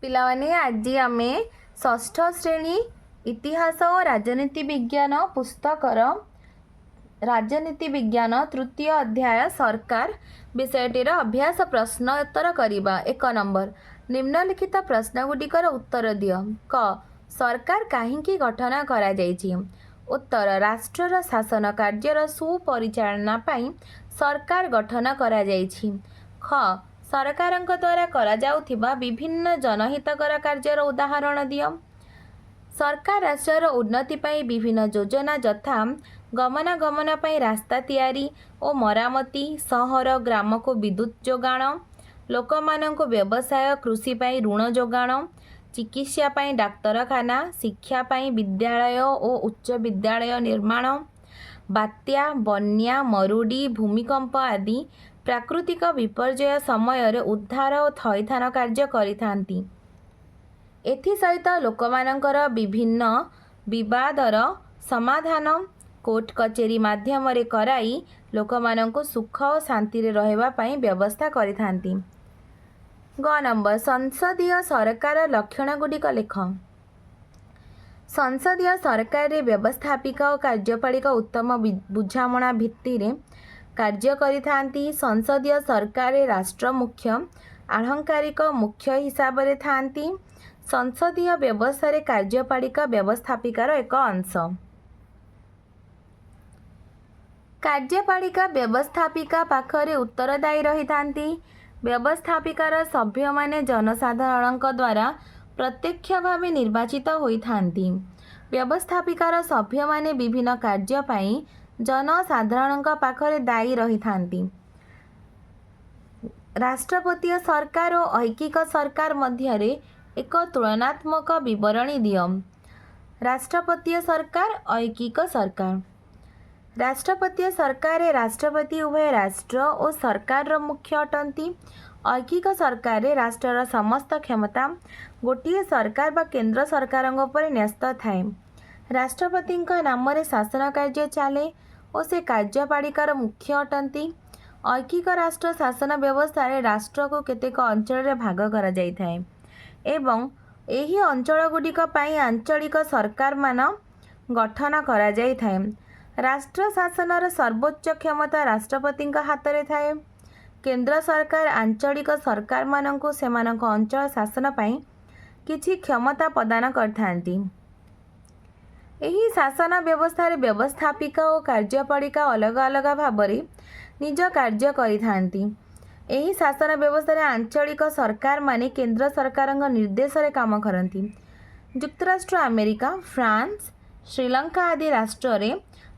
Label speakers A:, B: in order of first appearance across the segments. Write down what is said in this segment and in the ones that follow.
A: पिलाने आज आम षष्ठ श्रेणी इतिहास और राजनीति विज्ञान पुस्तकर राजनीति विज्ञान तृतीय अध्याय सरकार विषयटीर अभ्यास प्रश्नोत्तर करवा। 1 नंबर निम्नलिखित प्रश्नगुड़िकर उत्तर दिय। क सरकार काहींकी गठन करा जायछि। उत्तर राष्ट्रर शासन कार्यर सुपरिचालना पाई सरकार गठन करा जायछि। ख सरकारଙ୍କ द्वारा करा जाउथिबा विभिन्न जनहितकर कार्यर उदाहरण दिय। सरकार राष्ट्रर उन्नति पाई विभिन्न योजना यथा गमनागमन पाई रास्ता तैयारी और मरामती, सहर ग्राम को विद्युत जोगाण, लोकमानंको व्यवसाय कृषि पाई ऋण जोगाण, चिकित्सा पाई डाक्तरखाना, शिक्षा पाई विद्यालय और उच्च विद्यालय निर्माण, बात्या बन्या मरुडी भूमिकंप आदि प्राकृतिक विपर्यय समय उद्धार और थईथान कार्य करिथांती। एथि सहित लोकमानंकर विभिन्न विवादर समाधान कोर्ट कचेरी माध्यम रे कराई लोकमानंको सुख और शांति रे रहबा पाई व्यवस्था करिथांती। ग नंबर संसदीय सरकार लक्षण गुड़िक लेख। संसदीय सरकार रे व्यवस्थापिका और कार्यपालिका उत्तम बुझामणा भित्ति रे कार्य करिथांती। संसदीय सरकार रे राष्ट्र मुख्य आलंकारिक मुख्य हिसाब रे थांती। संसदीय व्यवस्था रे कार्यपालिका व्यवस्थापिकार एक अंश। कार्यपालिका व्यवस्थापिका पाखरे उत्तरदायी रही थांती। व्यवस्थापिकार सभ्य माने जनसाधारणक द्वारा प्रत्यक्ष भाव निर्वाचित होई थांती। व्यवस्थापिकार सभ्य माने विभिन्न कार्य पाई जनसाधारणक पाखरे दायी रही थांती। राष्ट्रपतीय सरकार और ऐकिक सरकार मध्य एक तुलनात्मक विवरणी दिय। राष्ट्रपतीय सरकार ऐकिक सरकार। राष्ट्रपतीय सरकार राष्ट्रपति उभय राष्ट्र और सरकार मुख्य अटंती। ऐकिक सरकार राष्ट्रर समस्त क्षमता गोटे सरकार बा केंद्र सरकार पर न्यस्त थाए। राष्ट्रपति नाम रे शासन कार्य चले और से कार्यपालिकार मुख्य अटंती। ऐकिक राष्ट्र शासन व्यवस्था राष्ट्र को केतेक अंचल भाग करा जाय थाए एवं एही अंचल गुड़िक पाई आंचलिक सरकार मान गठन करा जाय थाए। राष्ट्र शासनर सर्वोच्च क्षमता राष्ट्रपति हाथ में थाए। केंद्र सरकार आंचलिक सरकार माननकु सेमानक अंचल शासन पाई किछि क्षमता प्रदान करथांती। एही शासन व्यवस्था रे व्यवस्थापिका और कार्यपालिका अलग अलग भाव में निज कार्य करिथांती। एही शासन व्यवस्था रे आंचलिक सरकार माने केंद्र सरकार निर्देश रे काम करती। युक्तराष्ट्र अमेरिका फ्रांस श्रीलंका आदि राष्ट्र रे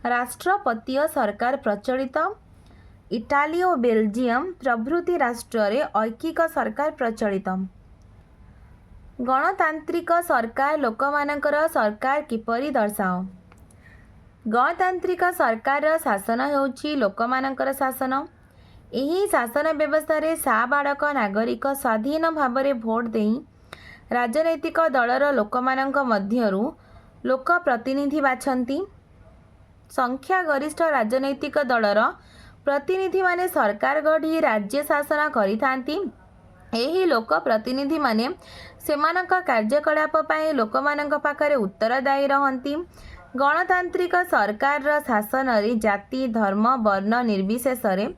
A: राष्ट्रपतीय सरकार प्रचलित। इटाली और बेल्जियम प्रभृति राष्ट्र रे ऐकिक सरकार प्रचलित। गणतांत्रिक सरकार लोकमानकर सरकार किपरि दर्शाओ। गणतांत्रिक सरकार शासन होउछि लोकमानकर शासन। एही शासन व्यवस्था रे साबाड़क नागरिक स्वाधीन भाव में भोट देई राजनैतिक दलर लोकमानंक मध्यरु लोक प्रतिनिधि बाछंती। संख्या गरिष्ठ राजनैतिक दलर प्रतिनिधि माने सरकार गढ़ी राज्य शासन करिथांती। एही लोक प्रतिनिधि माने सेमानक कार्यकलाप पाए लोकमानंक पाखरे उत्तरदायी रहंती। गणतांत्रिक सरकार शासन रे जाति धर्म वर्ण निर्विशेष रे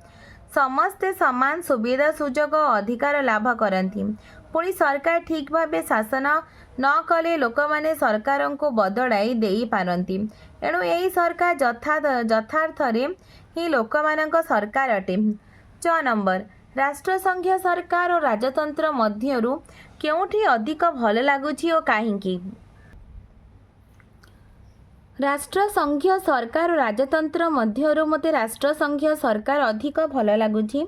A: समस्ते समान सुविधा सुजोग और अधिकार लाभ करती। पुणी सरकार ठीक भाव शासन न कले लोक माने सरकार को बदलाई देई पारंती। एणु यही सरकार यथार्थ रे ही लोक मानक सरकार अटे। 6 नंबर राष्ट्रसंघीय सरकार और राजतंत्र मध्यरु केउठी अधिक भल लागुछि और काहींकी। राष्ट्रसंघीय सरकार और राजतंत्र मध्यरु मते राष्ट्रसंघीय सरकार अधिक भल लागुछि।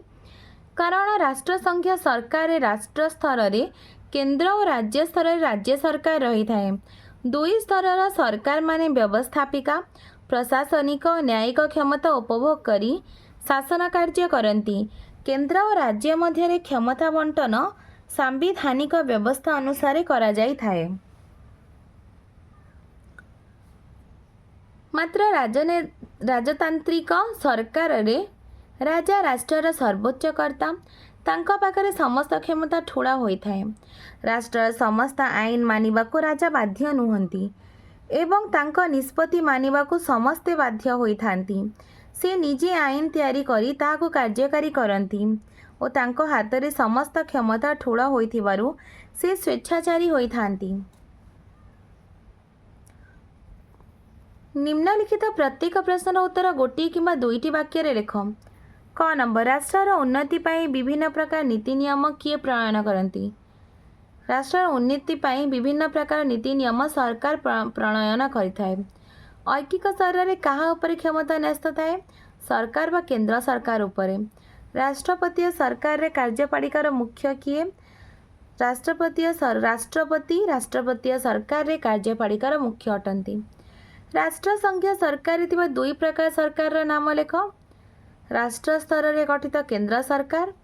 A: कारण राष्ट्रसंघीय सरकार राष्ट्र स्तर रे केंद्र और राज्य स्तर रे राज्य सरकार रही थाए। दुई स्तर सरकार माने व्यवस्थापिका प्रशासनिक और न्यायिक क्षमता उपभोग करी शासन कार्य करती। केंद्र और राज्य मध्य क्षमता बंटन सांविधानिक व्यवस्था अनुसार करा जाई थाए। मात्र राजतांत्रिक सरकार रे राजा राष्ट्रर सर्वोच्च कर्ता। तांका पाखरे समस्त क्षमता ठूला होइथाए। राष्ट्र समस्त आईन मानिबाकू राजा बाध्य नुहंती एवं तांका निष्पत्ति मानिबाकू समस्ते बाध्य होइथांती। से निजे आईन तैयारी करी ताहाकू कार्यकारी करती और तांको हातरे समस्त क्षमता ठूला होइथिबारु से स्वेच्छाचारी होइथांती। निम्नलिखित प्रत्येक प्रश्नर उत्तर गोटे किंबा दुईटी वाक्य लेख। क नंबर राष्ट्र उन्नति पाई विभिन्न प्रकार नीति नियम किए प्रणयन करती। राष्ट्र उन्नति पाई विभिन्न प्रकार नीति नियम सरकार प्रणयन करिथाए। ऐकिक स्तर में कहा उपरे क्षमता न्यस्त थाए? सरकार व केंद्र सरकार उपरे। राष्ट्रपति सरकार रे कार्यपालिकार मुख्य किए? राष्ट्रपति सरकार रे कार्यपालिकार मुख्य अटंती। राष्ट्र संघीय सरकार थिबा दुई प्रकार सरकार नाम लेख। राष्ट्र स्तर में गठित केंद्र सरकार,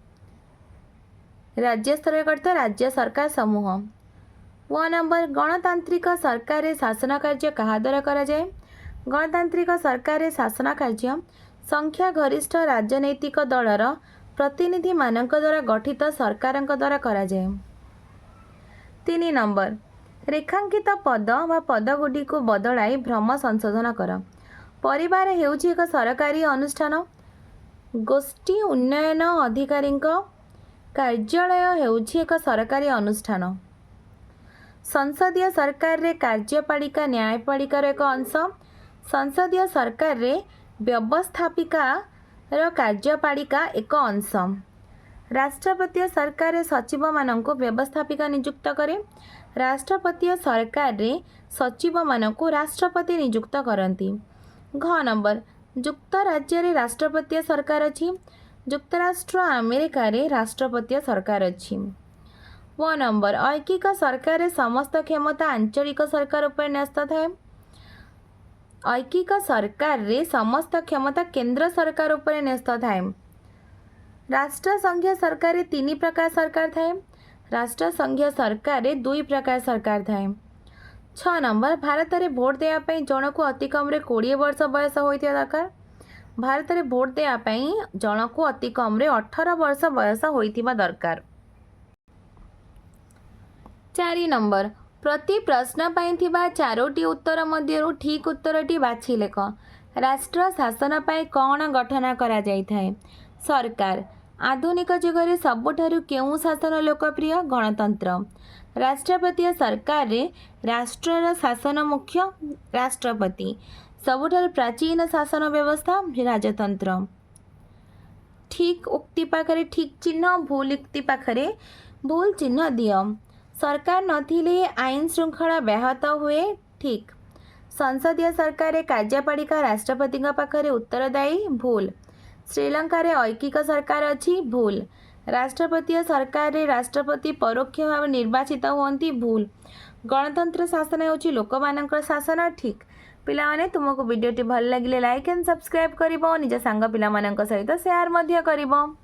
A: राज्य स्तर में गठित राज्य सरकार समूह। व नंबर गणतांत्रिक सरकार रे शासन कार्य कहा द्वारा करा जाए? गणतांत्रिक सरकार रे शासन कार्य संख्या गरिष्ठ राजनैतिक दलर प्रतिनिधि मानक द्वारा गठित सरकारक द्वारा करा जाए। 3 नंबर रेखांकित पद व पदगुडी को बदलाई भ्रम संशोधन कर। परिवार हेउछि एक सरकारी अनुष्ठान। गोष्ठी उन्नयन अधिकारी कार्यालय हेउछि एक सरकारी अनुष्ठान। संसदीय सरकार रे कार्यपालिका न्यायपालिकार एक अंश। संसदीय सरकार रे व्यवस्थापिका रो कार्यपालिका एक अंश। राष्ट्रपति सरकार रे सचिव माननको व्यवस्थापिका नियुक्त करे। राष्ट्रपति सरकार रे सचिव माननको राष्ट्रपति नियुक्त करती। घ नंबर युक्त राज्य रे राष्ट्रपति सरकार अछि। युक्तराष्ट्र अमेरिका रे राष्ट्रपति सरकार अछि। व नंबर ऐकिक सरकार रे समस्त क्षमता आंचलिक सरकार उपर न्यस्त थाए। ऐकिक सरकार रे समस्त क्षमता केंद्र सरकार उपर न्यस्त थाए। राष्ट्र संघीय सरकार रे 3 प्रकार सरकार थाए। राष्ट्र संघीय सरकार रे 2 प्रकार सरकार थाए। 6 नंबर भारत में भोट देवाई जन को अति कम 20 वर्ष बयस होइथिबा दरकार। भारत में भोट देवाई जन को अति कम 18 वर्ष बयस होइथिबा दरकार। 4 नंबर प्रति प्रश्न पाई थिबा 4टी उत्तर मध्यरु ठीक उत्तरटी बाछि लेख। राष्ट्र शासन पाई कौन गठन करा जाई थाए? सरकार। आधुनिक जुगरे सबुठारु केउ शासन लोकप्रिय? गणतंत्र। राष्ट्रपति सरकार रे राष्ट्रर शासन मुख्य राष्ट्रपति। सबुठारु प्राचीन शासन व्यवस्था राजतंत्र। ठीक उक्ति पाखरे ठीक चिन्ह, भूल उक्ति पाखरे भूल चिन्ह दियो। सरकार नथिले आईन श्रृंखला व्याहत हुए। ठीक। संसदीय सरकार रे कार्यपालिका राष्ट्रपति पाखरे उत्तरदायी। भूल। श्रीलंका रे ऐकिक सरकार अछि। भूल। राष्ट्रपति सरकार रे राष्ट्रपति परोक्ष भाव निर्वाचित होती। भूल। गणतंत्र शासन होछि लोकमानकर शासन। ठीक। पिला माने तुमको वीडियोटी भल लगिले लाइक एंड सब्सक्राइब करिवो। निज सांग पिला मानक सहित शेयर मध्य करिवो।